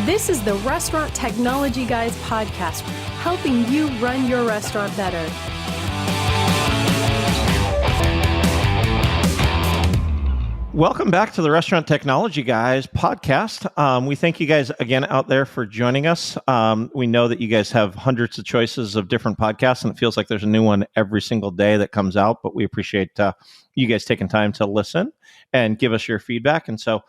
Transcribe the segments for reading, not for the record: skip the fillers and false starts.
This is the Restaurant Technology Guys podcast, helping you run your restaurant better. Welcome back to the Restaurant Technology Guys podcast. We thank you guys again out there for joining us. We know that you guys have hundreds of choices of different podcasts, and it feels like there's a new one every single day that comes out, but we appreciate you guys taking time to listen and give us your feedback. And so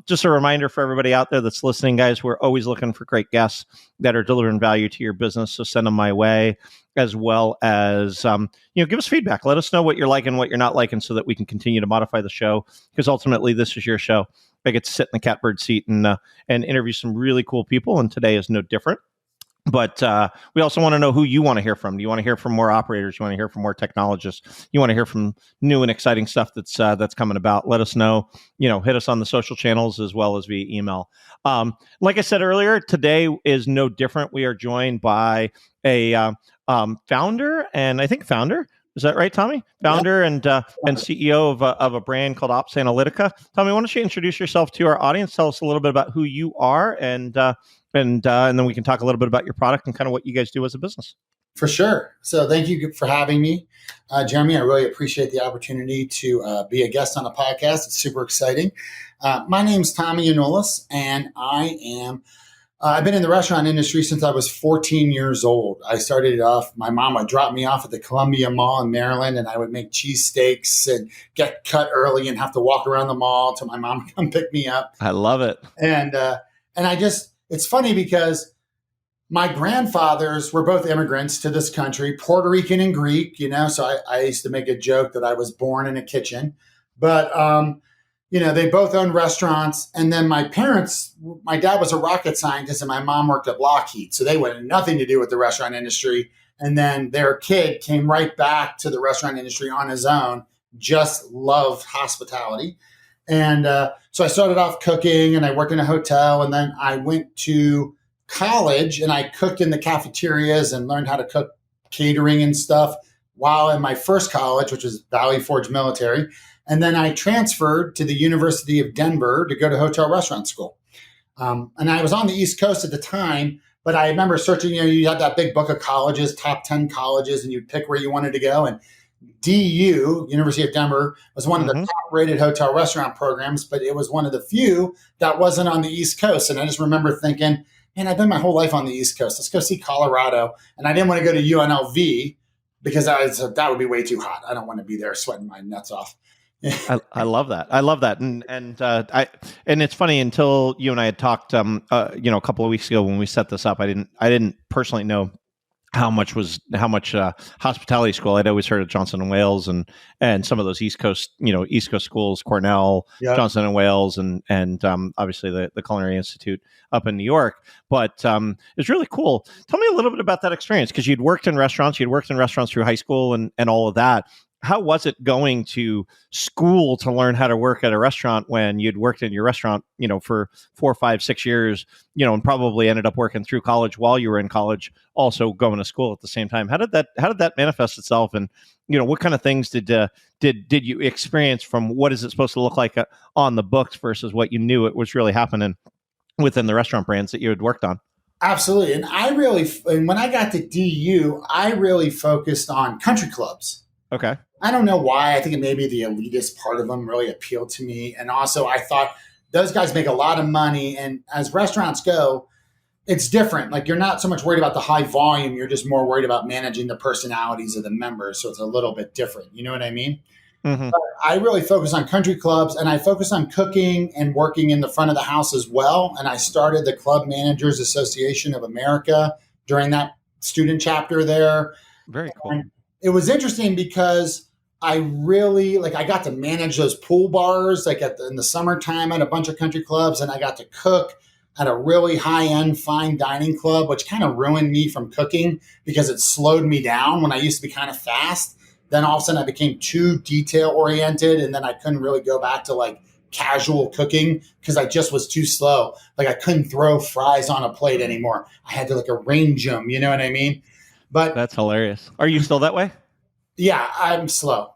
just a reminder for everybody out there that's listening, guys, we're always looking for great guests that are delivering value to your business. So send them my way, as well as, give us feedback. Let us know what you're liking, what you're not liking, so that we can continue to modify the show. Because ultimately, this is your show. I get to sit in the catbird seat and interview some really cool people. And today is no different. But we also want to know who you want to hear from. Do you want to hear from more operators? You want to hear from more technologists? You want to hear from new and exciting stuff that's coming about? Let us know. Hit us on the social channels as well as via email. Like I said earlier, today is no different. We are joined by a founder, and I think founder. Is that right, Tommy? Founder and CEO of a brand called OpsAnalitica. Tommy, why don't you introduce yourself to our audience? Tell us a little bit about who you are, and then we can talk a little bit about your product and kind of what you guys do as a business. For sure. So thank you for having me, Jeremy. I really appreciate the opportunity to be a guest on the podcast. It's super exciting. My name's Tommy Yionoulis, and I've been in the restaurant industry since I was 14 years old. I started it off, my mom would drop me off at the Columbia Mall in Maryland, and I would make cheesesteaks and get cut early and have to walk around the mall till my mom would come pick me up. I love it. And it's funny because my grandfathers were both immigrants to this country, Puerto Rican and Greek, so I used to make a joke that I was born in a kitchen. But, they both owned restaurants. And then my dad was a rocket scientist and my mom worked at Lockheed. So they had nothing to do with the restaurant industry. And then their kid came right back to the restaurant industry on his own, just loved hospitality. And so I started off cooking and I worked in a hotel. And then I went to college and I cooked in the cafeterias and learned how to cook catering and stuff while in my first college, which was Valley Forge Military. And then I transferred to the University of Denver to go to hotel restaurant school. And I was on the East Coast at the time, but I remember searching, you had that big book of colleges, top 10 colleges, and you'd pick where you wanted to go. And DU, University of Denver, was one of the top-rated hotel restaurant programs, but it was one of the few that wasn't on the East Coast. And I just remember thinking, man, I've been my whole life on the East Coast. Let's go see Colorado. And I didn't want to go to UNLV because that would be way too hot. I don't want to be there sweating my nuts off. I love that. I love that. And it's funny, until you and I had talked, a couple of weeks ago when we set this up, I didn't personally know how much hospitality school. I'd always heard of Johnson and Wales and some of those East Coast schools, Cornell, Johnson and Wales, and obviously the Culinary Institute up in New York. But it's really cool. Tell me a little bit about that experience, because you'd worked in restaurants through high school and all of that. How was it going to school to learn how to work at a restaurant when you'd worked in your restaurant, for 4, 5, 6 years, and probably ended up working through college while you were in college, also going to school at the same time? How did that manifest itself? And, what kind of things did you experience from what is it supposed to look like on the books versus what you knew it was really happening within the restaurant brands that you had worked on? Absolutely. And when I got to DU, I really focused on country clubs. Okay. I don't know why. I think maybe the elitist part of them really appealed to me. And also I thought those guys make a lot of money. And as restaurants go, it's different. Like, you're not so much worried about the high volume. You're just more worried about managing the personalities of the members. So it's a little bit different. You know what I mean? Mm-hmm. But I really focus on country clubs, and I focus on cooking and working in the front of the house as well. And I started the Club Managers Association of America during that student chapter there. Very cool. And it was interesting because I got to manage those pool bars, in the summertime at a bunch of country clubs, and I got to cook at a really high-end fine dining club, which kind of ruined me from cooking because it slowed me down when I used to be kind of fast. Then all of a sudden I became too detail-oriented, and then I couldn't really go back to casual cooking because I just was too slow. I couldn't throw fries on a plate anymore. I had to arrange them, you know what I mean? But that's hilarious. Are you still that way? Yeah, I'm slow.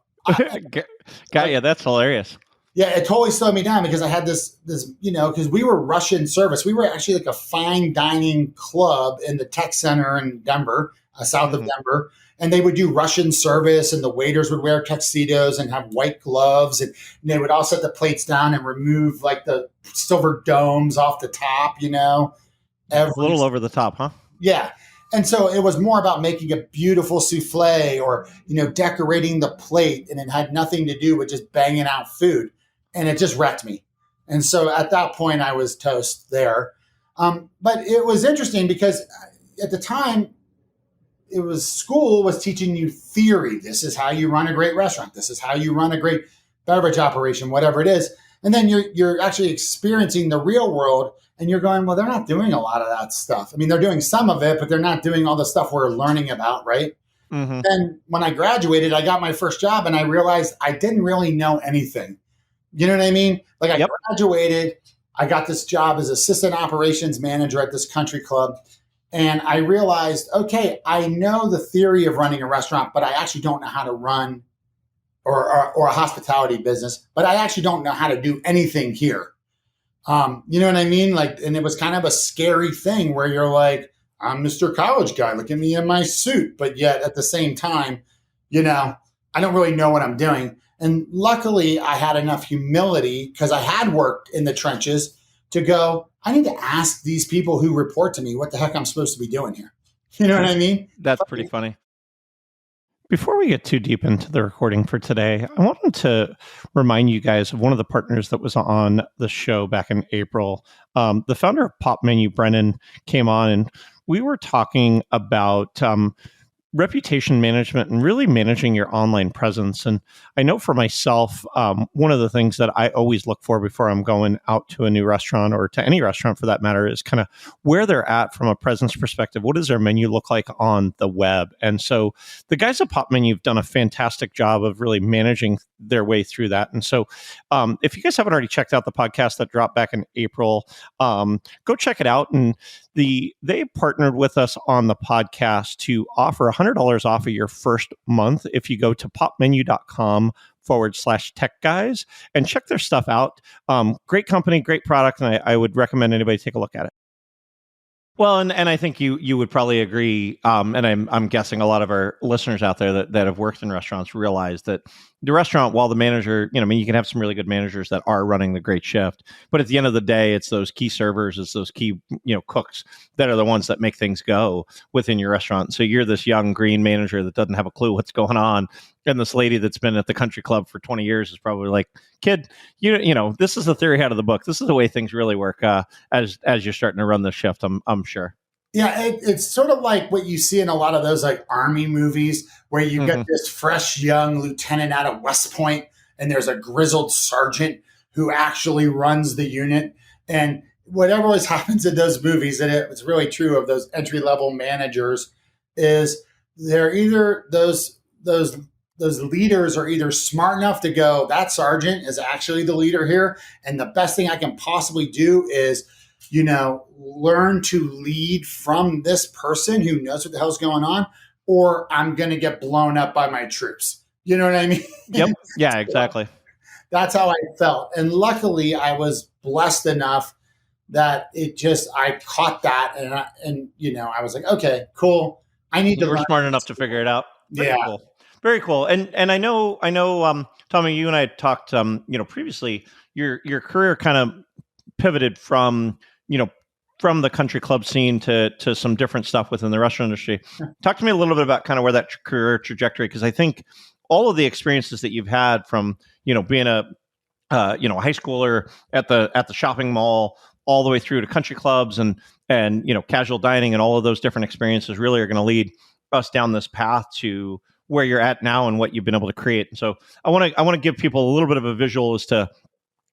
Got you. That's hilarious. Yeah, it totally slowed me down because I had this, because we were Russian service. We were actually like a fine dining club in the tech center in Denver, south of Denver. And they would do Russian service, and the waiters would wear tuxedos and have white gloves. And they would all set the plates down and remove like the silver domes off the top, A little over the top, huh? Yeah. And so it was more about making a beautiful souffle or, decorating the plate. And it had nothing to do with just banging out food. And it just wrecked me. And so at that point, I was toast there. But it was interesting because at the time, school was teaching you theory. This is how you run a great restaurant. This is how you run a great beverage operation, whatever it is. And then you're actually experiencing the real world. And you're going, well, they're not doing a lot of that stuff. I mean, they're doing some of it, but they're not doing all the stuff we're learning about, right? Mm-hmm. And when I graduated, I got my first job and I realized I didn't really know anything. You know what I mean? Like I graduated, I got this job as assistant operations manager at this country club. And I realized, okay, I know the theory of running a restaurant, but I actually don't know how to run or a hospitality business, but I actually don't know how to do anything here. You know what I mean? And it was kind of a scary thing where you're like, I'm Mr. College guy, look at me in my suit. But yet at the same time, I don't really know what I'm doing. And luckily I had enough humility because I had worked in the trenches to go, I need to ask these people who report to me what the heck I'm supposed to be doing here. You know what I mean? That's pretty funny. Before we get too deep into the recording for today, I wanted to remind you guys of one of the partners that was on the show back in April. The founder of Pop Menu, Brennan, came on and we were talking about reputation management and really managing your online presence. And I know for myself, one of the things that I always look for before I'm going out to a new restaurant or to any restaurant for that matter is kind of where they're at from a presence perspective. What does their menu look like on the web? And so the guys at Pop Menu have done a fantastic job of really managing their way through that. And so if you guys haven't already checked out the podcast that dropped back in April, go check it out. And they partnered with us on the podcast to offer $100 off of your first month if you go to popmenu.com/tech guys and check their stuff out. Great company, great product, and I would recommend anybody take a look at it. Well, and I think you would probably agree, and I'm guessing a lot of our listeners out there that have worked in restaurants realize that the restaurant, while the manager, you can have some really good managers that are running the great shift, but at the end of the day, it's those key servers, it's those key cooks that are the ones that make things go within your restaurant. So you're this young green manager that doesn't have a clue what's going on, and this lady that's been at the country club for 20 years is probably like, kid, this is the theory out of the book. This is the way things really work as you're starting to run the shift. I'm sure. Yeah, it's sort of like what you see in a lot of those like Army movies where you get this fresh young lieutenant out of West Point and there's a grizzled sergeant who actually runs the unit. And whatever always happens in those movies, and it's really true of those entry-level managers, is they're either those leaders are either smart enough to go, that sergeant is actually the leader here, and the best thing I can possibly do is learn to lead from this person who knows what the hell's going on, or I'm going to get blown up by my troops. You know what I mean? Yep. Yeah, exactly. That's how I felt. And luckily I was blessed enough that I caught that and I was like, okay, cool. I need to learn. We're smart enough to figure it out. Very cool. Very cool. And I know, Tommy, you and I had talked, previously, your career kind of pivoted from the country club scene to some different stuff within the restaurant industry. Talk to me a little bit about kind of where that career trajectory, because I think all of the experiences that you've had from, being a high schooler at the shopping mall all the way through to country clubs and casual dining and all of those different experiences really are going to lead us down this path to where you're at now and what you've been able to create. And so I want to give people a little bit of a visual as to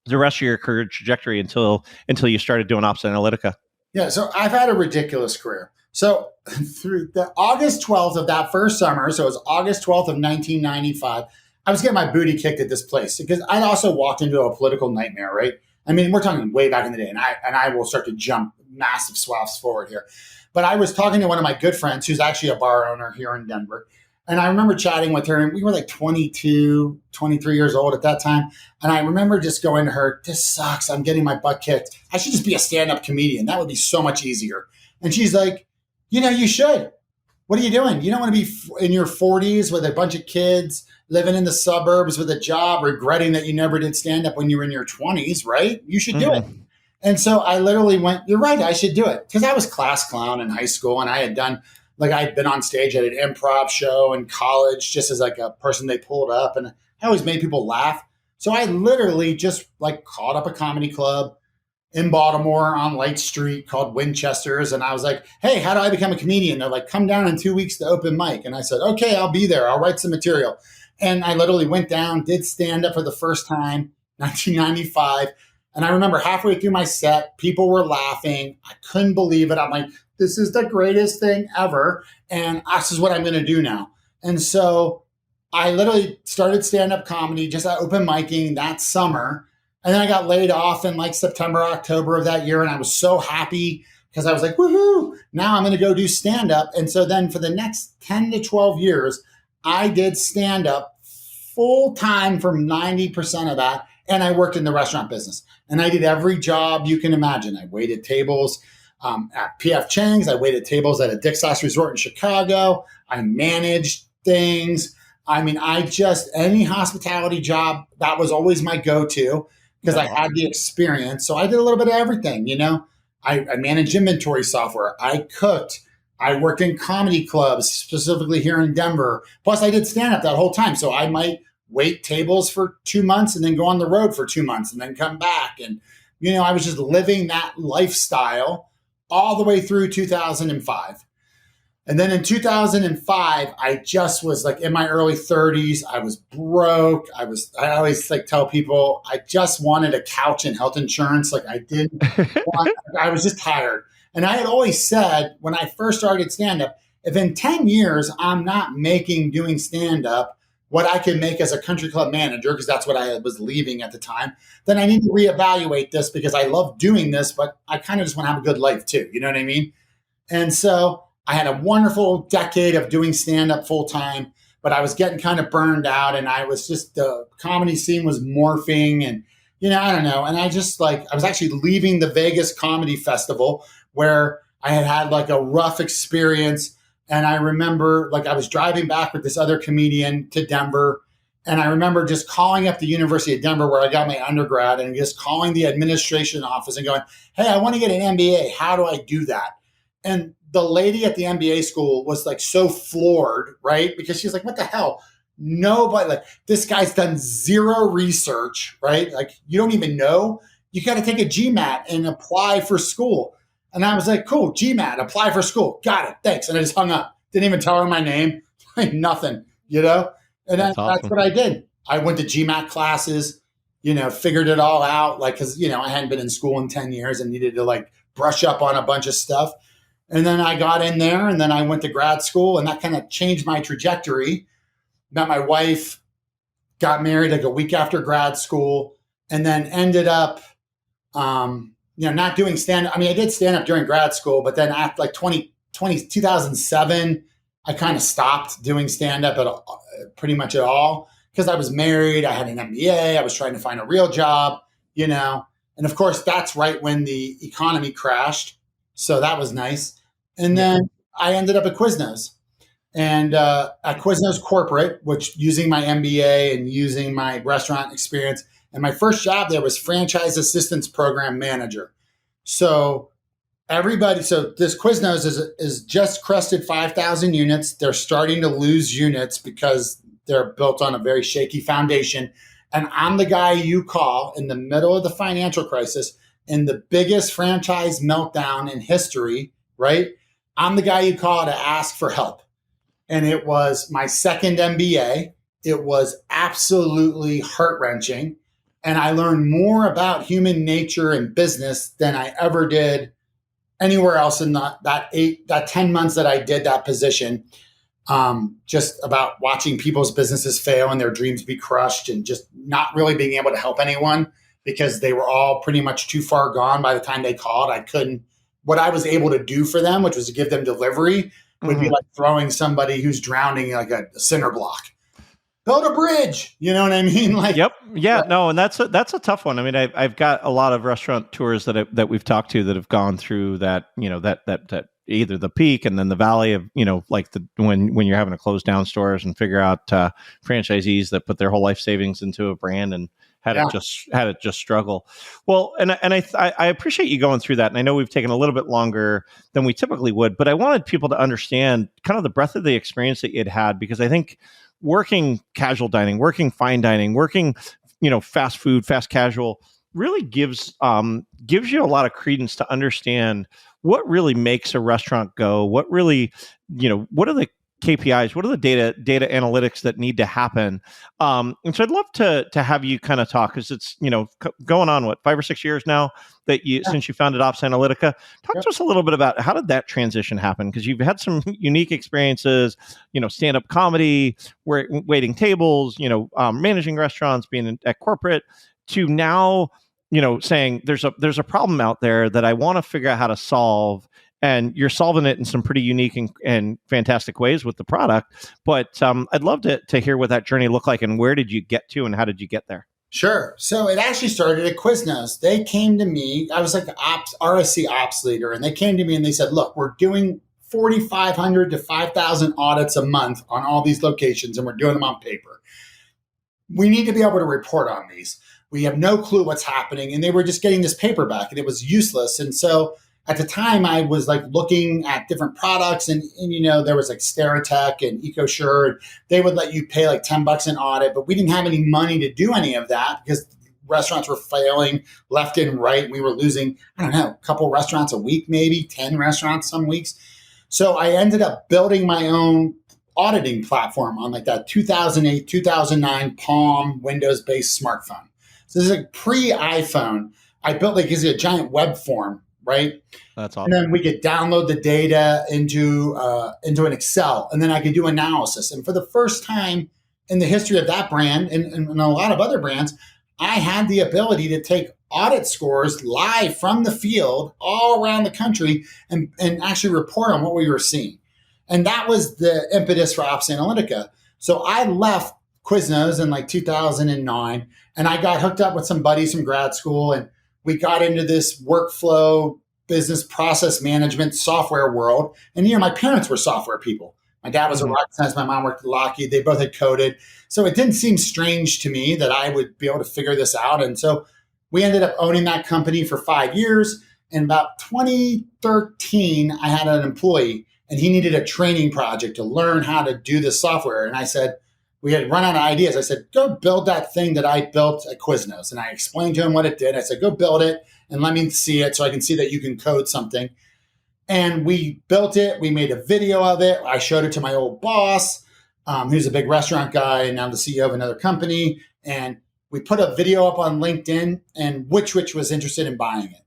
the rest of your career trajectory until you started doing OpsAnalitica. Yeah, so I've had a ridiculous career. So through the August 12th of that first summer, so it was August 12th of 1995, I was getting my booty kicked at this place because I'd also walked into a political nightmare, right? I mean, we're talking way back in the day, and I will start to jump massive swaths forward here. But I was talking to one of my good friends who's actually a bar owner here in Denver. And I remember chatting with her, and we were like 22, 23 years old at that time. And I remember just going to her, this sucks. I'm getting my butt kicked. I should just be a stand-up comedian. That would be so much easier. And she's like, you should. What are you doing? You don't want to be in your 40s with a bunch of kids living in the suburbs with a job, regretting that you never did stand-up when you were in your 20s, right? You should do it. And so I literally went, you're right, I should do it. Because I was class clown in high school, and I had done, like, I'd been on stage at an improv show in college just as like a person they pulled up, and I always made people laugh. So I literally just like called up a comedy club in Baltimore on Light Street called Winchester's. And I was like, hey, how do I become a comedian? They're like, come down in 2 weeks to open mic. And I said, okay, I'll be there. I'll write some material. And I literally went down, did stand up for the first time, 1995. And I remember halfway through my set, people were laughing. I couldn't believe it. I'm like, this is the greatest thing ever. And this is what I'm going to do now. And so I literally started stand-up comedy just at open micing that summer. And then I got laid off in like September, October of that year. And I was so happy because I was like, woohoo, now I'm going to go do stand-up. And so then for the next 10 to 12 years, I did stand-up full time for 90% of that. And I worked in the restaurant business. And I did every job you can imagine. I waited tables at P.F. Chang's. I waited tables at a Dick's Last Resort in Chicago. I managed things. I mean, any hospitality job, that was always my go-to because I had the experience. So I did a little bit of everything, I managed inventory software. I cooked. I worked in comedy clubs, specifically here in Denver. Plus, I did stand-up that whole time. So I might wait tables for 2 months and then go on the road for 2 months and then come back. And, I was just living that lifestyle all the way through 2005. And then in 2005, I just was like in my early 30s. I was broke. I always like tell people I just wanted a couch and health insurance. Like I was just tired. And I had always said when I first started stand-up, if in 10 years I'm not making doing stand-up what I can make as a country club manager, because that's what I was leaving at the time, then I need to reevaluate this because I love doing this, but I kind of just want to have a good life too. You know what I mean? And so I had a wonderful decade of doing stand-up full time, but I was getting kind of burned out, and I was just, the comedy scene was morphing, and, I don't know. And I was actually leaving the Vegas Comedy Festival where I had like a rough experience. And I remember I was driving back with this other comedian to Denver. And I remember just calling up the University of Denver where I got my undergrad and just calling the administration office and going, hey, I want to get an MBA. How do I do that? And the lady at the MBA school was like so floored, right? Because she's like, what the hell? Nobody, this guy's done zero research, right? Like, you don't even know. You got to take a GMAT and apply for school. And I was like, cool, GMAT, apply for school. Got it, thanks. And I just hung up. Didn't even tell her my name, nothing, And that's what I did. I went to GMAT classes, figured it all out, because, I hadn't been in school in 10 years and needed to brush up on a bunch of stuff. And then I got in there, and then I went to grad school, and that kind of changed my trajectory. Met my wife, got married a week after grad school, and then ended up not doing stand-up. I mean, I did stand-up during grad school, but then after 2007, I kind of stopped doing stand-up pretty much at all because I was married. I had an MBA. I was trying to find a real job, And of course, that's right when the economy crashed. So that was nice. And then I ended up at Quiznos. And at Quiznos Corporate, which using my MBA and using my restaurant experience, and my first job there was franchise assistance program manager. So this Quiznos is just crested 5,000 units. They're starting to lose units because they're built on a very shaky foundation. And I'm the guy you call in the middle of the financial crisis, in the biggest franchise meltdown in history, right? I'm the guy you call to ask for help. And it was my second MBA. It was absolutely heart-wrenching. And I learned more about human nature and business than I ever did anywhere else in that 10 months that I did that position. Just about watching people's businesses fail and their dreams be crushed, and just not really being able to help anyone because they were all pretty much too far gone by the time they called. What I was able to do for them, which was to give them delivery, would be like throwing somebody who's drowning like a cinder block. Build a bridge. You know what I mean? Like, yep. Yeah. No, and that's a tough one. I mean, I've got a lot of restaurant tours that we've talked to that have gone through that, that either the peak and then the valley of, like when you're having to close down stores and figure out franchisees that put their whole life savings into a brand and had it just struggle. Well, and I appreciate you going through that. And I know we've taken a little bit longer than we typically would, but I wanted people to understand kind of the breadth of the experience that you'd had, because I think working casual dining, working fine dining, working, fast food, fast casual really gives you a lot of credence to understand what really makes a restaurant go, what really, what are the KPIs, what are the data analytics that need to happen. And so I'd love to have you kind of talk, because it's, going on 5 or 6 years now that since you founded OpsAnalitica. Talk to us a little bit about how did that transition happen? Because you've had some unique experiences, stand-up comedy, waiting tables, managing restaurants, being at corporate, to now, saying there's a problem out there that I want to figure out how to solve. And you're solving it in some pretty unique and fantastic ways with the product. But I'd love to hear what that journey looked like, and where did you get to and how did you get there? Sure. So it actually started at Quiznos. They came to me. I was like the RSC ops leader, and they came to me and they said, look, we're doing 4,500 to 5,000 audits a month on all these locations, and we're doing them on paper. We need to be able to report on these. We have no clue what's happening. And they were just getting this paper back, and it was useless. And so at the time, I was like looking at different products, and there was like Steritech and EcoSure, and they would let you pay like $10 an audit, but we didn't have any money to do any of that because restaurants were failing left and right. We were losing, a couple restaurants a week, maybe 10 restaurants some weeks. So I ended up building my own auditing platform on like that 2008, 2009 Palm Windows-based smartphone. So this is like pre-iPhone. I built like a giant web form. Right. That's awesome. And then we could download the data into an Excel, and then I could do analysis. And for the first time in the history of that brand and a lot of other brands, I had the ability to take audit scores live from the field all around the country and actually report on what we were seeing. And that was the impetus for OpsAnalitica. So I left Quiznos in like 2009, and I got hooked up with some buddies from grad school, and we got into this workflow business process management software world. And, my parents were software people. My dad was a rocket scientist. My mom worked at Lockheed. They both had coded. So it didn't seem strange to me that I would be able to figure this out. And so we ended up owning that company for 5 years. In about 2013, I had an employee, and he needed a training project to learn how to do this software. And I said, we had run out of ideas. I said, go build that thing that I built at Quiznos. And I explained to him what it did. I said, go build it and let me see it so I can see that you can code something. And we built it. We made a video of it. I showed it to my old boss, who's a big restaurant guy and now the CEO of another company. And we put a video up on LinkedIn, and Which was interested in buying it.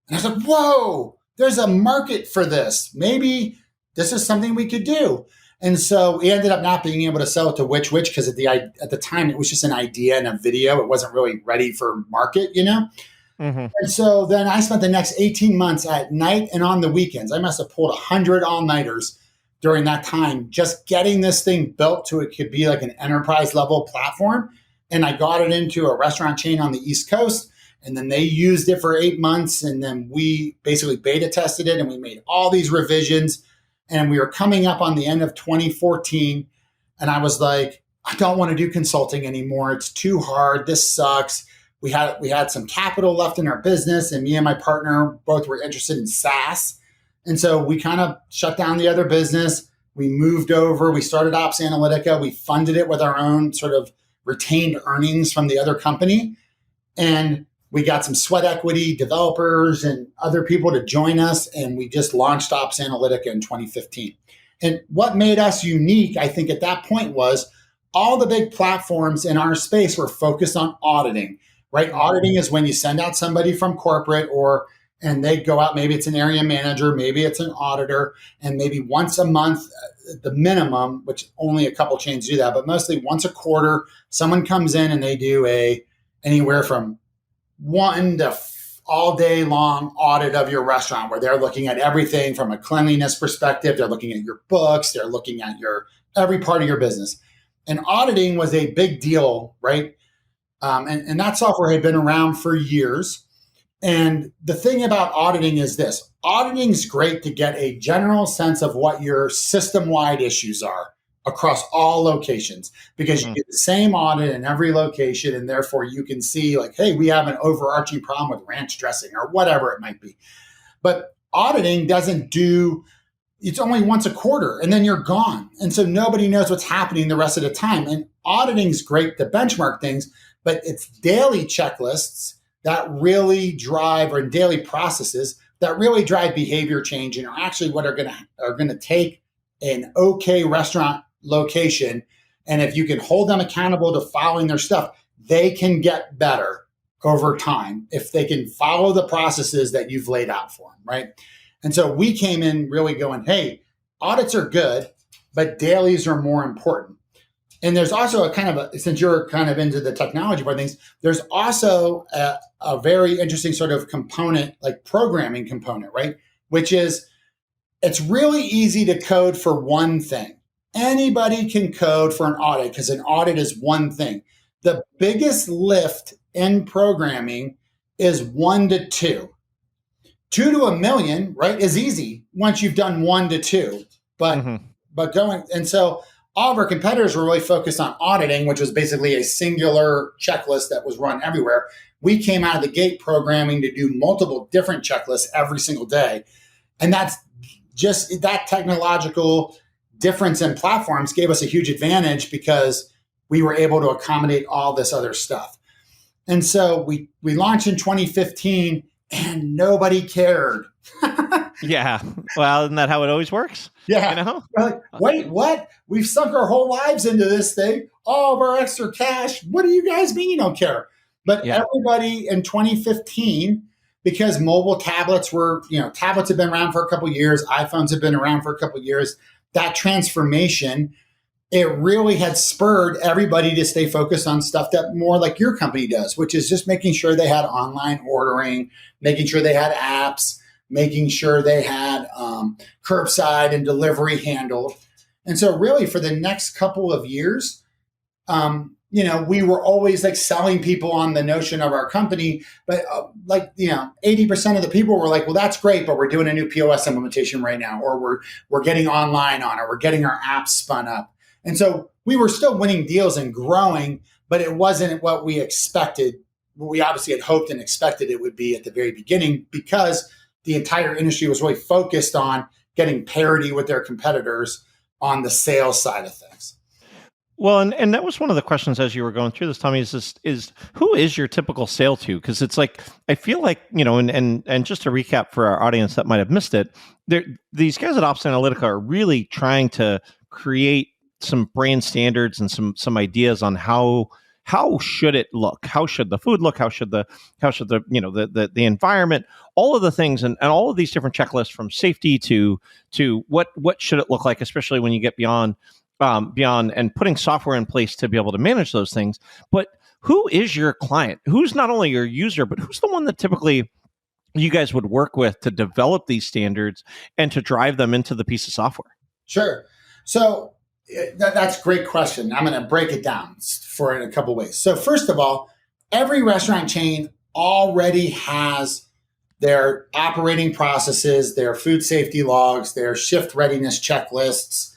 And I said, whoa, there's a market for this. Maybe this is something we could do. And so we ended up not being able to sell it to Which because at the time it was just an idea and a video. It wasn't really ready for market, Mm-hmm. And so then I spent the next 18 months at night and on the weekends. I must have pulled 100 all-nighters during that time, just getting this thing built to it could be like an enterprise level platform. And I got it into a restaurant chain on the East Coast. And then they used it for 8 months. And then we basically beta tested it, and we made all these revisions. And we were coming up on the end of 2014. And I was like, I don't want to do consulting anymore. It's too hard. This sucks. We had some capital left in our business, and me and my partner both were interested in SaaS. And so we kind of shut down the other business. We moved over. We started OpsAnalitica. We funded it with our own sort of retained earnings from the other company. And we got some sweat equity developers and other people to join us, and we just launched OpsAnalitica in 2015. And what made us unique, I think, at that point was all the big platforms in our space were focused on auditing, right? Auditing is when you send out somebody from corporate and they go out, maybe it's an area manager, maybe it's an auditor, and maybe once a month, the minimum, which only a couple chains do that, but mostly once a quarter, someone comes in and they do anywhere from 1 to all day long audit of your restaurant where they're looking at everything from a cleanliness perspective. They're looking at your books. They're looking at every part of your business. And auditing was a big deal, right? And that software had been around for years. And the thing about auditing is this. Auditing is great to get a general sense of what your system-wide issues are across all locations, because you get the same audit in every location, and therefore you can see like, hey, we have an overarching problem with ranch dressing or whatever it might be. But auditing it's only once a quarter and then you're gone. And so nobody knows what's happening the rest of the time. And auditing is great to benchmark things, but it's daily checklists that really drive, or daily processes that really drive behavior change, and are actually what are going to take an okay restaurant location. And if you can hold them accountable to following their stuff, they can get better over time if they can follow the processes that you've laid out for them, right? And so we came in really going, hey, audits are good, but dailies are more important. And there's also since you're kind of into the technology part of things, there's also a very interesting sort of component, like programming component, right? Which is, it's really easy to code for one thing. Anybody can code for an audit because an audit is one thing. The biggest lift in programming is 1 to 2. 2 to a million, right, is easy once you've done 1 to 2. And so all of our competitors were really focused on auditing, which was basically a singular checklist that was run everywhere. We came out of the gate programming to do multiple different checklists every single day. And that's just that technological difference in platforms gave us a huge advantage because we were able to accommodate all this other stuff. And so we launched in 2015 and nobody cared. Yeah. Well, isn't that how it always works? Yeah. You know? Like, wait, what? We've sunk our whole lives into this thing. All of our extra cash. What do you guys mean you don't care? But everybody in 2015, because mobile tablets tablets have been around for a couple of years, iPhones have been around for a couple of years, that transformation, it really had spurred everybody to stay focused on stuff that more like your company does, which is just making sure they had online ordering, making sure they had apps, making sure they had curbside and delivery handled. And so really for the next couple of years, we were always like selling people on the notion of our company, but 80% of the people were like, well, that's great, but we're doing a new POS implementation right now, or we're getting online on it, we're getting our apps spun up. And so we were still winning deals and growing, but it wasn't what we expected. We obviously had hoped and expected it would be at the very beginning, because the entire industry was really focused on getting parity with their competitors on the sales side of things. Well, and that was one of the questions as you were going through this, Tommy, is who is your typical sale to? Because it's like, I feel like, and just to recap for our audience that might have missed it, these guys at OpsAnalitica are really trying to create some brand standards and some ideas on how should it look? How should the food look? How should the the environment, all of the things and all of these different checklists, from safety to what should it look like, especially when you get beyond and putting software in place to be able to manage those things. But who is your client? Who's not only your user, but who's the one that typically you guys would work with to develop these standards and to drive them into the piece of software? Sure. So that's a great question. I'm going to break it down for in a couple ways. So first of all, every restaurant chain already has their operating processes, their food safety logs, their shift readiness checklists.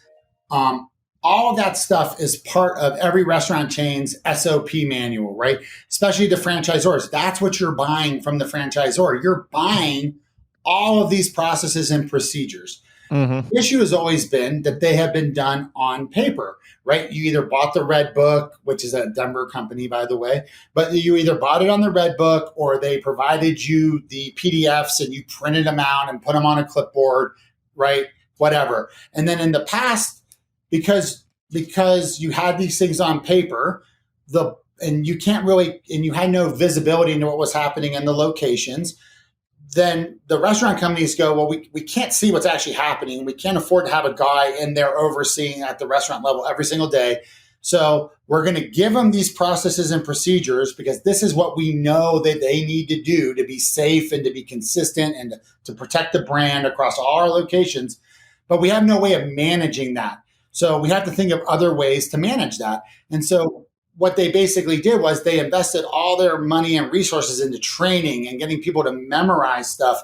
All of that stuff is part of every restaurant chain's SOP manual, right? Especially the franchisors. That's what you're buying from the franchisor. You're buying all of these processes and procedures. Mm-hmm. The issue has always been that they have been done on paper, right? You either bought the Red Book, which is a Denver company, by the way, but you either bought it on the Red Book or they provided you the PDFs and you printed them out and put them on a clipboard, right? Whatever. And then in the past, because you had these things on paper, and you had no visibility into what was happening in the locations, then the restaurant companies go, well, we can't see what's actually happening. We can't afford to have a guy in there overseeing at the restaurant level every single day. So We're going to give them these processes and procedures because this is what we know that they need to do to be safe and to be consistent and to protect the brand across all our locations. But we have no way of managing that. So we have to think of other ways to manage that. And so what they basically did was they invested all their money and resources into training and getting people to memorize stuff,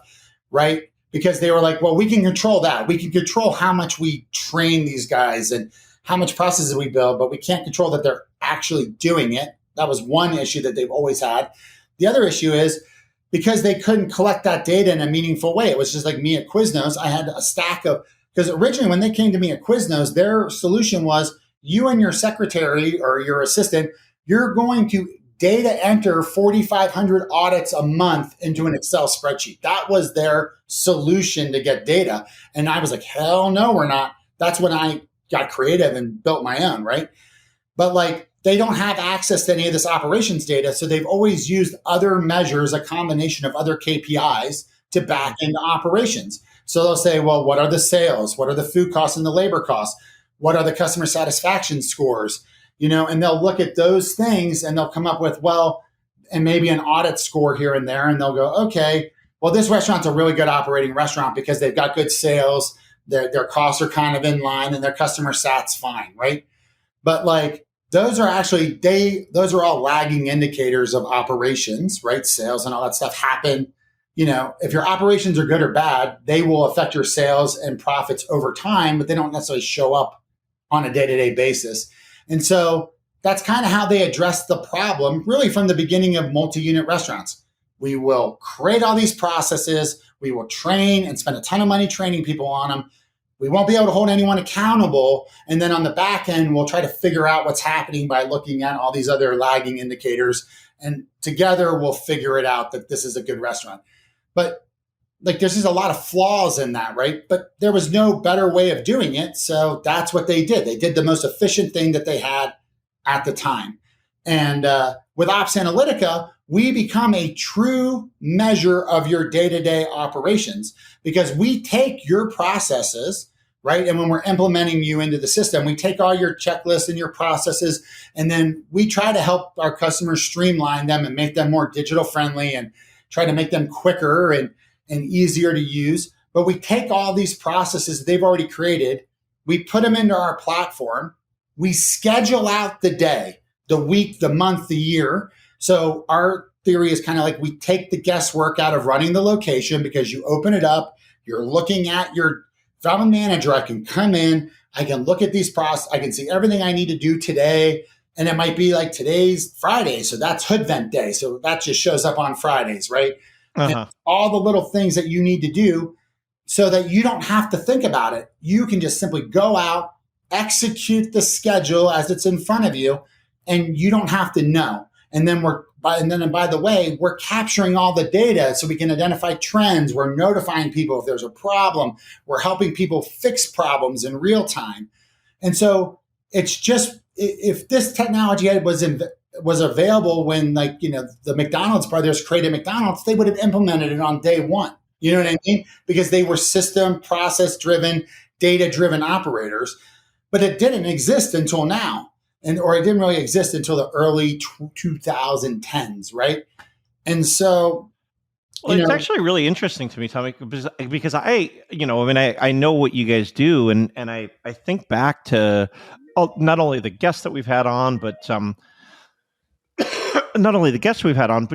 right? Because they were like, well, we can control that. We can control how much we train these guys and how much processes we build, but we can't control that they're actually doing it. That was one issue that they've always had. The other issue is because they couldn't collect that data in a meaningful way. It was just like me at Quiznos. I had a stack of, because originally when they came to me at Quiznos, their solution was you and your secretary or your assistant, you're going to data enter 4,500 audits a month into an Excel spreadsheet. That was their solution to get data. And I was like, hell no, we're not. That's when I got creative and built my own, right? But like they don't have access to any of this operations data. So they've always used other measures, a combination of other KPIs to back into operations. So they'll say, well, what are the sales? What are the food costs and the labor costs? What are the customer satisfaction scores? And they'll look at those things and they'll come up with, well, and maybe an audit score here and there. And they'll go, okay, well, this restaurant's a really good operating restaurant because they've got good sales. Their costs are kind of in line and their customer sat's fine, right? But like those are actually, those are all lagging indicators of operations, right? Sales and all that stuff happen. If your operations are good or bad, they will affect your sales and profits over time, but they don't necessarily show up on a day-to-day basis. And so that's kind of how they address the problem really from the beginning of multi-unit restaurants. We will create all these processes. We will train and spend a ton of money training people on them. We won't be able to hold anyone accountable. And then on the back end, we'll try to figure out what's happening by looking at all these other lagging indicators. And together we'll figure it out that this is a good restaurant. But like there's just a lot of flaws in that, right? But there was no better way of doing it. So that's what they did. They did the most efficient thing that they had at the time. And with OpsAnalitica, we become a true measure of your day-to-day operations because we take your processes, right? And when we're implementing you into the system, we take all your checklists and your processes, and then we try to help our customers streamline them and make them more digital friendly and try to make them quicker and easier to use. But we take all these processes that they've already created, we put them into our platform, we schedule out the day, the week, the month, the year. So our theory is kind of like we take the guesswork out of running the location because you open it up, you're looking at if I'm a manager, I can come in, I can look at these processes, I can see everything I need to do today. And it might be like today's Friday. So that's hood vent day. So that just shows up on Fridays, right? Uh-huh. All the little things that you need to do so that you don't have to think about it. You can just simply go out, execute the schedule as it's in front of you, and you don't have to know. And then by the way, we're capturing all the data so we can identify trends. We're notifying people if there's a problem. We're helping people fix problems in real time. And so it's just, if this technology was available when the McDonald's brothers created McDonald's, they would have implemented it on day one. You know what I mean? Because they were system, process driven, data driven operators, but it didn't exist until now. Or it didn't really exist until the early 2010s, right? And so, it's actually really interesting to me, Tommy, because I know what you guys do, and I think back to not only the guests that we've had on, but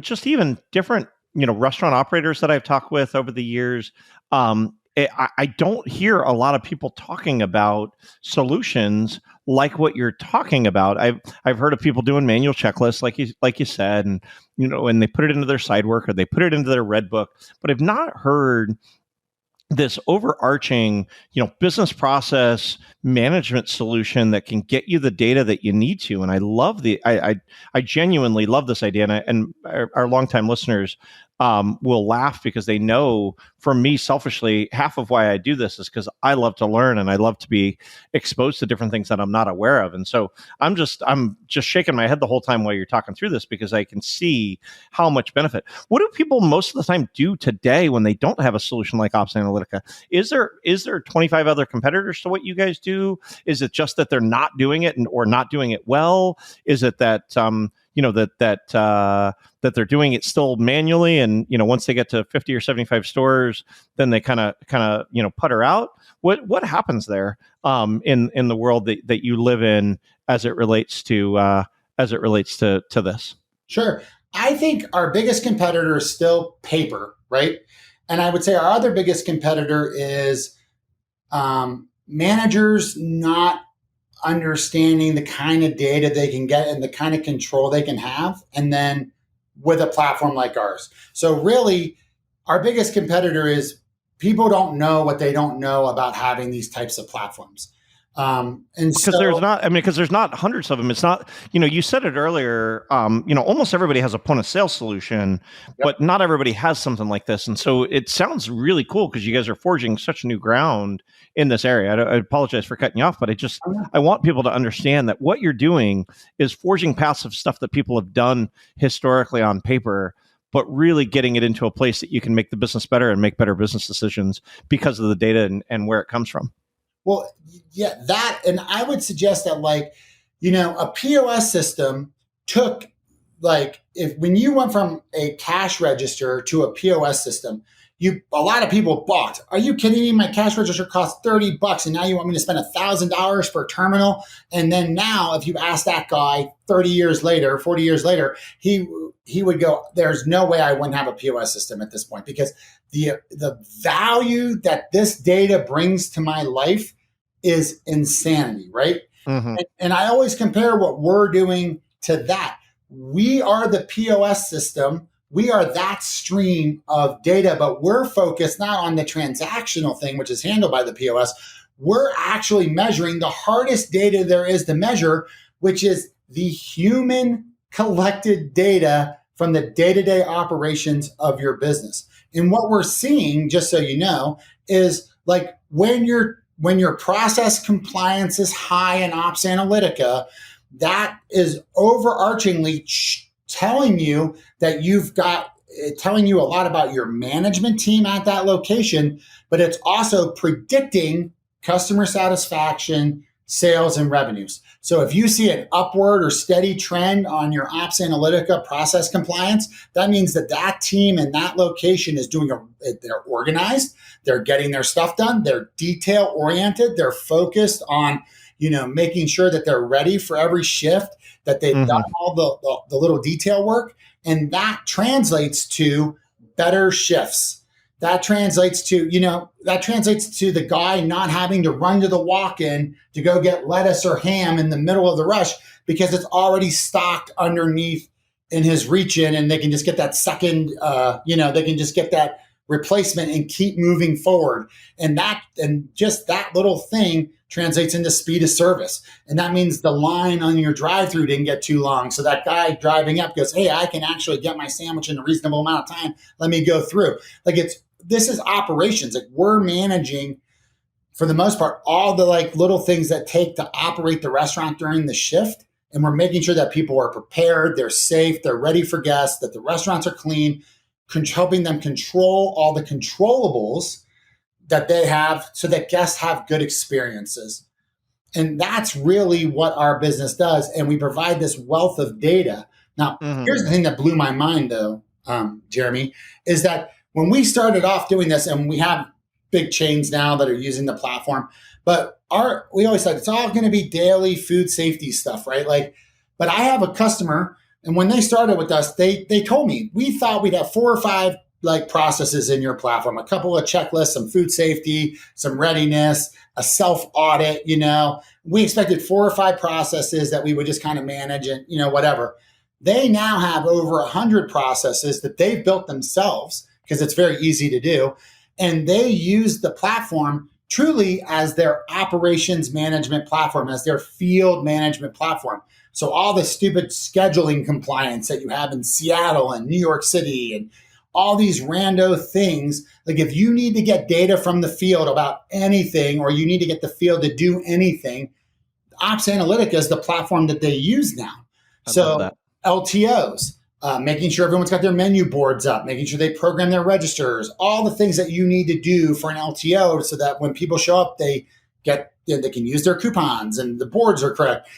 just even different restaurant operators that I've talked with over the years. I don't hear a lot of people talking about solutions like what you're talking about. I've heard of people doing manual checklists, like you said, and and they put it into their side work or they put it into their red book, but I've not heard this overarching, business process management solution that can get you the data that you need to. And I love I genuinely love this idea. And our longtime listeners will laugh because they know, for me selfishly, half of why I do this is because I love to learn and I love to be exposed to different things that I'm not aware of. And so I'm just shaking my head the whole time while you're talking through this because I can see how much benefit. What do people most of the time do today when they don't have a solution like OpsAnalitica? Is there 25 other competitors to what you guys do? Is it just that they're not doing it or not doing it well? Is it that that they're doing it still manually, and once they get to 50 or 75 stores, then they kind of putter out? What happens there in the world that you live in as it relates to this? Sure. I think our biggest competitor is still paper, right? And I would say our other biggest competitor is managers not understanding the kind of data they can get and the kind of control they can have, and then with a platform like ours. So really, our biggest competitor is people don't know what they don't know about having these types of platforms. And because there's not hundreds of them. It's not, you said it earlier, almost everybody has a point of sale solution, but not everybody has something like this. And so it sounds really cool because you guys are forging such new ground in this area. I apologize for cutting you off, but I want people to understand that what you're doing is forging paths of stuff that people have done historically on paper, but really getting it into a place that you can make the business better and make better business decisions because of the data and where it comes from. Well, yeah, and I would suggest that a POS system took when you went from a cash register to a POS system, a lot of people balked. Are you kidding me? My cash register costs $30 and now you want me to spend $1,000 for a terminal? And then now if you ask that guy 30 years later, 40 years later, he would go, there's no way I wouldn't have a POS system at this point, because the value that this data brings to my life is insanity, right? Mm-hmm. And I always compare what we're doing to that. We are the POS system. We are that stream of data, but we're focused not on the transactional thing, which is handled by the POS. We're actually measuring the hardest data there is to measure, which is the human collected data from the day-to-day operations of your business. And what we're seeing, just so you know, is when your process compliance is high in OpsAnalitica, that is overarchingly telling you telling you a lot about your management team at that location, but it's also predicting customer satisfaction, sales, and revenues. So if you see an upward or steady trend on your OpsAnalitica process compliance, that means that team and that location is they're organized, they're getting their stuff done, they're detail oriented, they're focused on, making sure that they're ready for every shift, that they've done all the little detail work. And that translates to better shifts. That translates to the guy not having to run to the walk-in to go get lettuce or ham in the middle of the rush because it's already stocked underneath in his reach-in, and they can just get that second, they can just get that replacement and keep moving forward. And just that little thing translates into speed of service. And that means the line on your drive-through didn't get too long. So that guy driving up goes, hey, I can actually get my sandwich in a reasonable amount of time. Let me go through. This is operations. We're managing, for the most part, all the little things that take to operate the restaurant during the shift. And we're making sure that people are prepared, they're safe, they're ready for guests, that the restaurants are clean, helping them control all the controllables that they have so that guests have good experiences. And that's really what our business does. And we provide this wealth of data. Now, here's the thing that blew my mind, though, Jeremy, is that when we started off doing this, and we have big chains now that are using the platform, but we always said it's all going to be daily food safety stuff, right? But I have a customer, and when they started with us, they told me, we thought we'd have 4 or 5 processes in your platform, a couple of checklists, some food safety, some readiness, a self audit. We expected 4 or 5 processes that we would just kind of manage and whatever. They now have over 100 processes that they've built themselves because it's very easy to do, and they use the platform truly as their operations management platform, as their field management platform. So all the stupid scheduling compliance that you have in Seattle and New York City and all these rando things. Like if you need to get data from the field about anything, or you need to get the field to do anything, OpsAnalitica is the platform that they use now. So LTOs, making sure everyone's got their menu boards up, making sure they program their registers, all the things that you need to do for an LTO so that when people show up, they can use their coupons and the boards are correct.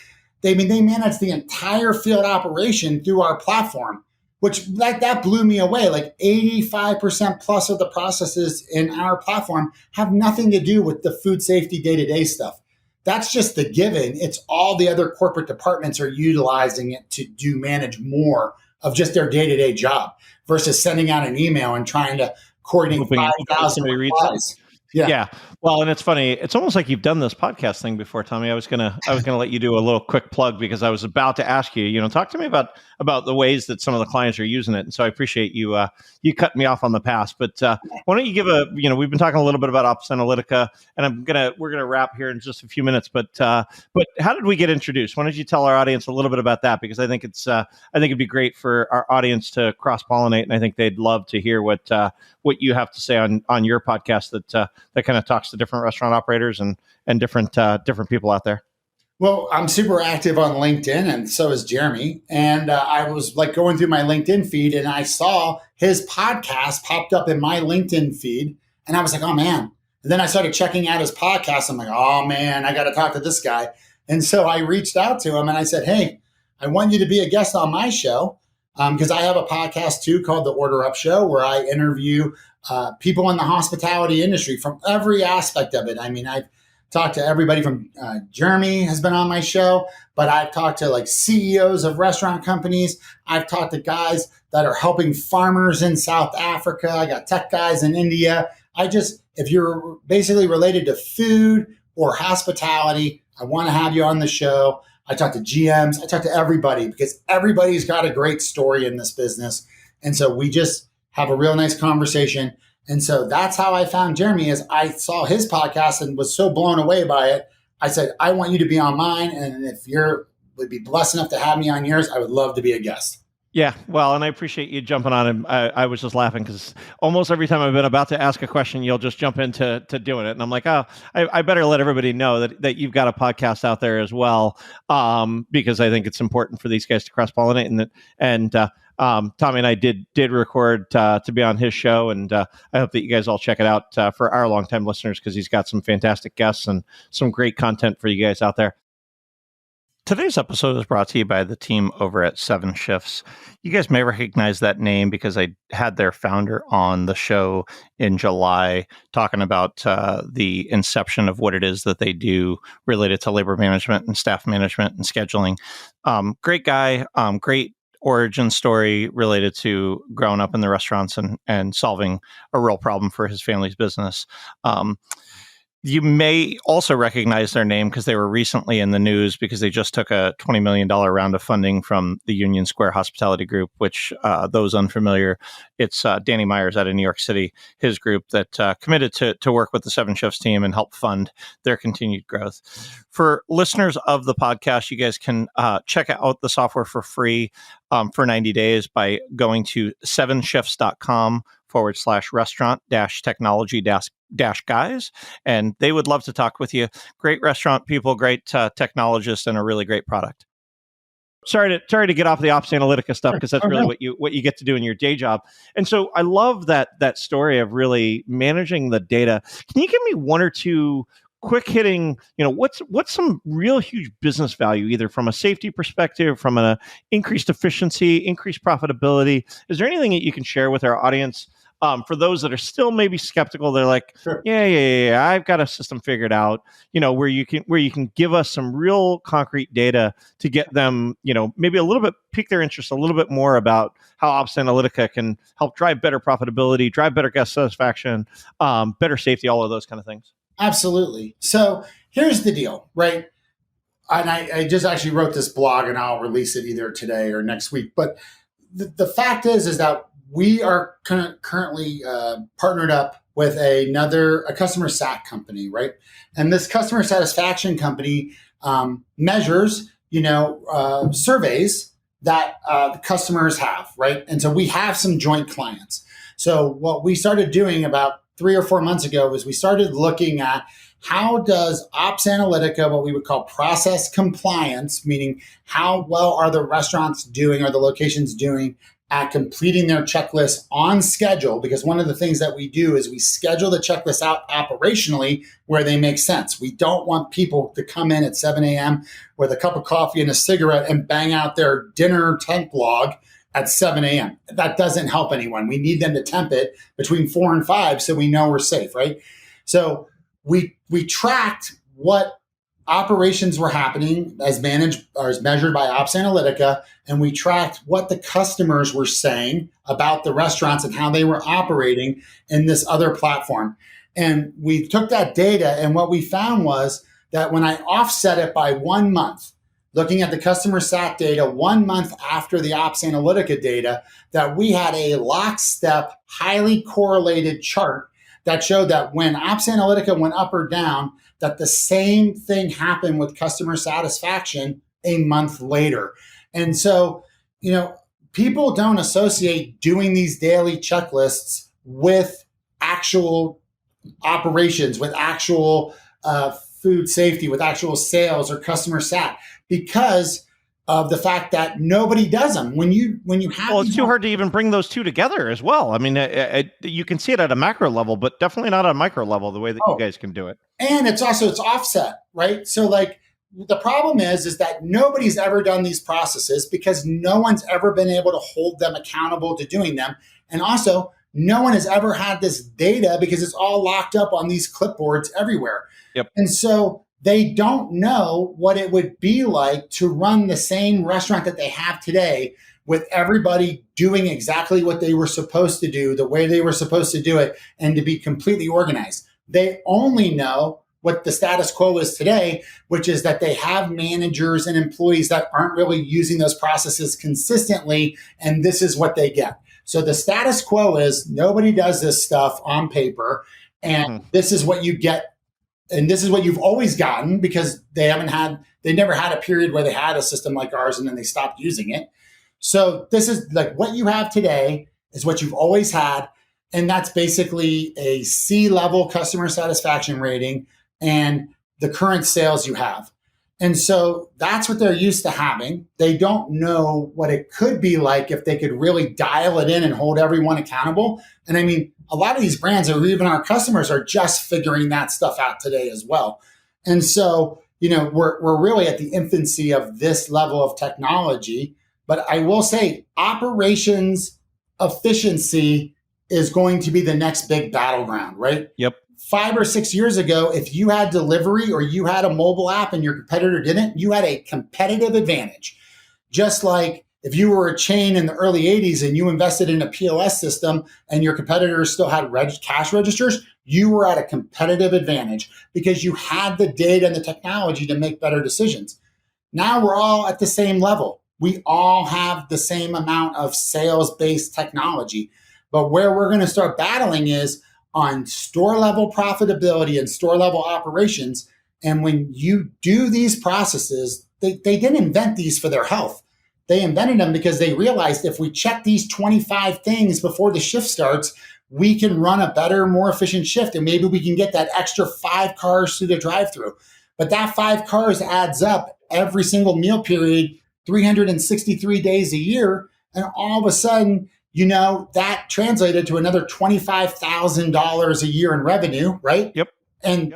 They manage the entire field operation through our platform, which that blew me away. Like 85% plus of the processes in our platform have nothing to do with the food safety day-to-day stuff. That's just the given. It's all the other corporate departments are utilizing it to manage more of just their day-to-day job versus sending out an email and trying to coordinate 5,000 replies. Yeah. Well, and it's funny. It's almost like you've done this podcast thing before, Tommy. I was gonna let you do a little quick plug because I was about to ask you. Talk to me about the ways that some of the clients are using it. And so I appreciate you cut me off on the pass. But why don't you give we've been talking a little bit about OpsAnalitica, and we're gonna wrap here in just a few minutes. But how did we get introduced? Why don't you tell our audience a little bit about that? Because I think it'd be great for our audience to cross pollinate, and I think they'd love to hear what you have to say on your podcast that kind of talks to different restaurant operators and different people out there. Well, I'm super active on LinkedIn, and so is Jeremy. And I was going through my LinkedIn feed, and I saw his podcast popped up in my LinkedIn feed, and I was like, oh man. And then I started checking out his podcast. I'm like, oh man, I got to talk to this guy. And so I reached out to him and I said, hey, I want you to be a guest on my show. Because I have a podcast too called The Order Up Show, where I interview people in the hospitality industry from every aspect of it. I mean, I've talked to everybody from Jeremy has been on my show, but I've talked to CEOs of restaurant companies. I've talked to guys that are helping farmers in South Africa. I got tech guys in India. If you're basically related to food or hospitality, I want to have you on the show. I talk to GMs. I talk to everybody because everybody's got a great story in this business. And so we just have a real nice conversation. And so that's how I found Jeremy. Is I saw his podcast and was so blown away by it. I said, I want you to be on mine. And if would be blessed enough to have me on yours, I would love to be a guest. Yeah, well, and I appreciate you jumping on. And I was just laughing because almost every time I've been about to ask a question, you'll just jump into doing it. And I'm like, oh, I better let everybody know that you've got a podcast out there as well, because I think it's important for these guys to cross-pollinate. And Tommy and I did record to be on his show, and I hope that you guys all check it out for our longtime listeners because he's got some fantastic guests and some great content for you guys out there. Today's episode is brought to you by the team over at 7 Shifts. You guys may recognize that name because I had their founder on the show in July talking about the inception of what it is that they do related to labor management and staff management and scheduling. Great guy, great origin story related to growing up in the restaurants and solving a real problem for his family's business. You may also recognize their name because they were recently in the news because they just took a $20 million round of funding from the Union Square Hospitality Group, which those unfamiliar, it's Danny Myers out of New York City, his group that committed to work with the 7 Shifts team and help fund their continued growth. For listeners of the podcast, you guys can check out the software for free for 90 days by going to 7shifts.com/restaurant-technology-guys. And they would love to talk with you. Great restaurant people, great technologists, and a really great product. Sorry to get off the OpsAnalitica stuff because that's really what you get to do in your day job. And so I love that story of really managing the data. Can you give me one or two quick hitting, what's some real huge business value, either from a safety perspective, from an increased efficiency, increased profitability? Is there anything that you can share with our audience? For those that are still maybe skeptical, they're like, sure. Yeah, I've got a system figured out, where you can give us some real concrete data to get them, maybe a little bit, pique their interest a little bit more about how OpsAnalitica can help drive better profitability, drive better guest satisfaction, better safety, all of those kind of things. Absolutely. So here's the deal, right? And I just actually wrote this blog and I'll release it either today or next week. But the fact is that we are currently partnered up with a customer sat company, right? And this customer satisfaction company measures, surveys that the customers have, right? And so we have some joint clients. So what we started doing about 3 or 4 months ago was we started looking at how does OpsAnalitica, what we would call process compliance, meaning how well are the restaurants doing or the locations doing at completing their checklist on schedule? Because one of the things that we do is we schedule the checklist out operationally where they make sense. We don't want people to come in at 7 a.m. with a cup of coffee and a cigarette and bang out their dinner temp log at 7 a.m. That doesn't help anyone. We need them to temp it between 4 and 5 so we know we're safe, right? So we tracked what operations were happening as managed or as measured by OpsAnalitica, and we tracked what the customers were saying about the restaurants and how they were operating in this other platform. And we took that data, and what we found was that when I offset it by 1 month, looking at the customer sat data 1 month after the OpsAnalitica data, that we had a lockstep, highly correlated chart that showed that when OpsAnalitica went up or down, that the same thing happened with customer satisfaction a month later. And so, people don't associate doing these daily checklists with actual operations, with actual food safety, with actual sales or customer sat, because of the fact that nobody does them. When you have, well, it's too hard to even bring those two together as well. I mean, you can see it at a macro level, but definitely not at a micro level the way that you guys can do it. And it's offset, right? So like the problem is that nobody's ever done these processes because no one's ever been able to hold them accountable to doing them. And also no one has ever had this data because it's all locked up on these clipboards everywhere. Yep. And so they don't know what it would be like to run the same restaurant that they have today with everybody doing exactly what they were supposed to do, the way they were supposed to do it, and to be completely organized. They only know what the status quo is today, which is that they have managers and employees that aren't really using those processes consistently, and this is what they get. So the status quo is nobody does this stuff on paper, and this is what you get. And this is what you've always gotten because they never had a period where they had a system like ours and then they stopped using it. So this is like what you have today is what you've always had. And that's basically a C-level customer satisfaction rating and the current sales you have. And so that's what they're used to having. They don't know what it could be like if they could really dial it in and hold everyone accountable. And I mean, a lot of these brands or even our customers are just figuring that stuff out today as well. And so, we're really at the infancy of this level of technology. But I will say operations efficiency is going to be the next big battleground, right? Yep. 5 or 6 years ago, if you had delivery or you had a mobile app and your competitor didn't, you had a competitive advantage. Just like if you were a chain in the early 80s and you invested in a POS system and your competitors still had cash registers, you were at a competitive advantage because you had the data and the technology to make better decisions. Now we're all at the same level. We all have the same amount of sales-based technology. But where we're going to start battling is on store-level profitability and store-level operations. And when you do these processes, they didn't invent these for their health. They invented them because they realized if we check these 25 things before the shift starts, we can run a better, more efficient shift. And maybe we can get that extra 5 cars through the drive-through. But that 5 cars adds up every single meal period, 363 days a year. And all of a sudden, that translated to another $25,000 a year in revenue, right? Yep. And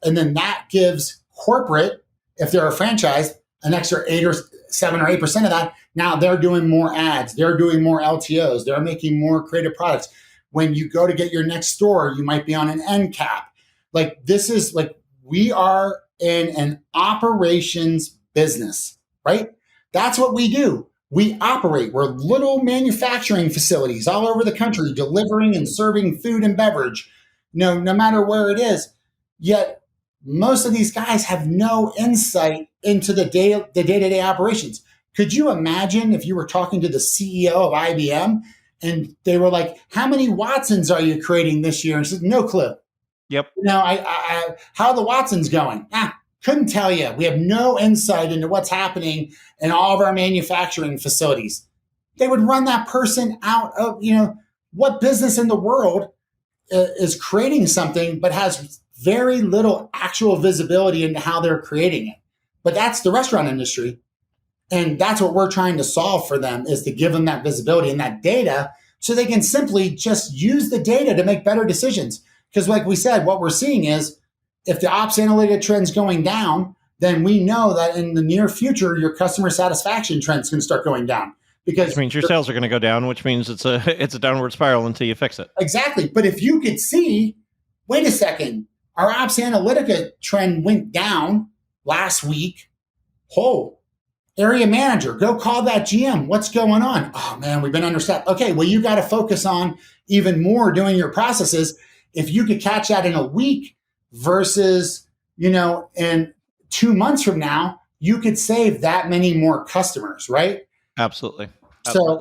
then that gives corporate, if they're a franchise, an extra 8 or 7 or 8% of that. Now they're doing more ads. They're doing more LTOs. They're making more creative products. When you go to get your next store, you might be on an end cap. Like this is like, we are in an operations business, right? That's what we do. We operate. We're little manufacturing facilities all over the country, delivering and serving food and beverage, no matter where it is. Yet most of these guys have no insight into the day-to-day operations. Could you imagine if you were talking to the CEO of IBM and they were like, how many Watsons are you creating this year? And he said, no clue. Yep. How are the Watsons going? Couldn't tell you. We have no insight into what's happening in all of our manufacturing facilities. They would run that person out of, what business in the world is creating something but has very little actual visibility into how they're creating it? But that's the restaurant industry. And that's what we're trying to solve for them, is to give them that visibility and that data so they can simply just use the data to make better decisions. Because like we said, what we're seeing is if the OpsAnalitica trend's going down, then we know that in the near future, your customer satisfaction trend's going to start going down. Because which means your sales are going to go down, which means it's a downward spiral until you fix it. Exactly. But if you could see, wait a second, our OpsAnalitica trend went down last week. Oh, area manager, go call that GM. What's going on? Oh man, we've been understaffed. Okay, well, you got to focus on even more doing your processes. If you could catch that in a week versus, in 2 months from now, you could save that many more customers, right? Absolutely. So,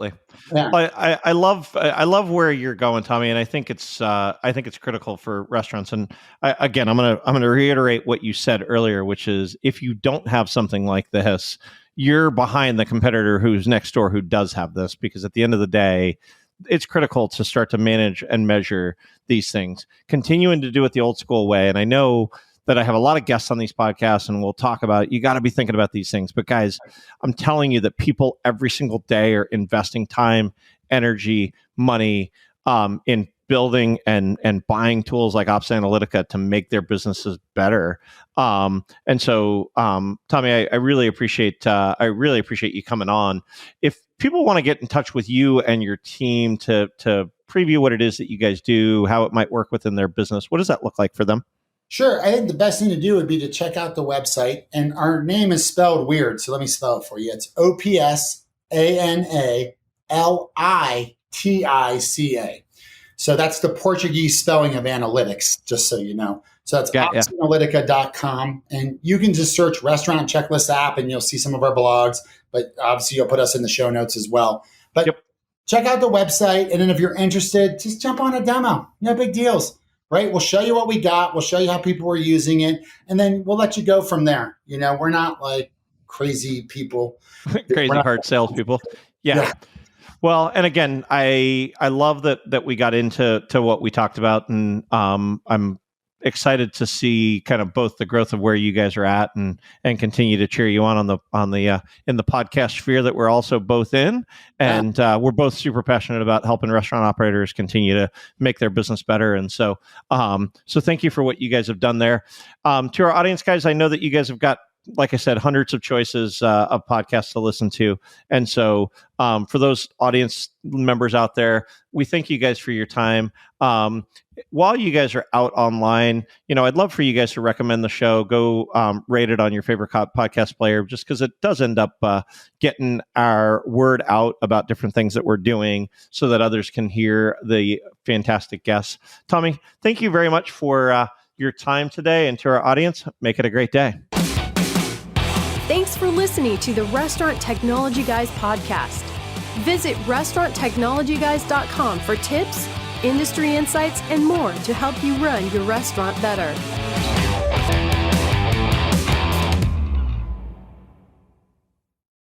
yeah. I love where you're going, Tommy, and I think it's critical for restaurants. And I'm gonna reiterate what you said earlier, which is if you don't have something like this, you're behind the competitor who's next door who does have this, because at the end of the day, it's critical to start to manage and measure these things, continuing to do it the old school way. And I know that I have a lot of guests on these podcasts, and we'll talk about, you got to be thinking about these things. But guys, I'm telling you that people every single day are investing time, energy, money in building and buying tools like OpsAnalitica to make their businesses better. And so, Tommy, I really appreciate you coming on. If people want to get in touch with you and your team to preview what it is that you guys do, how it might work within their business, what does that look like for them? Sure. I think the best thing to do would be to check out the website. And our name is spelled weird, so let me spell it for you. It's OpsAnalitica. So that's the Portuguese spelling of analytics, just so you know. So that's OpsAnalitica.com. And you can just search Restaurant Checklist app and you'll see some of our blogs. But obviously, you'll put us in the show notes as well. But check out the website. And then if you're interested, just jump on a demo. No big deals. Right? We'll show you what we got. We'll show you how people are using it. And then we'll let you go from there. We're not like crazy people. Hard salespeople. Yeah. Well, and again, I love that we got into what we talked about. And I'm excited to see kind of both the growth of where you guys are at and continue to cheer you on the in the podcast sphere that we're also both in. And we're both super passionate about helping restaurant operators continue to make their business better. And so thank you for what you guys have done there. To our audience, guys, I know that you guys have got, like I said, hundreds of choices of podcasts to listen to. And so for those audience members out there, we thank you guys for your time. While you guys are out online, I'd love for you guys to recommend the show. Go rate it on your favorite podcast player, just because it does end up getting our word out about different things that we're doing so that others can hear the fantastic guests. Tommy, thank you very much for your time today. And to our audience, make it a great day. Thanks for listening to the Restaurant Technology Guys podcast. Visit restauranttechnologyguys.com for tips, industry insights, and more to help you run your restaurant better.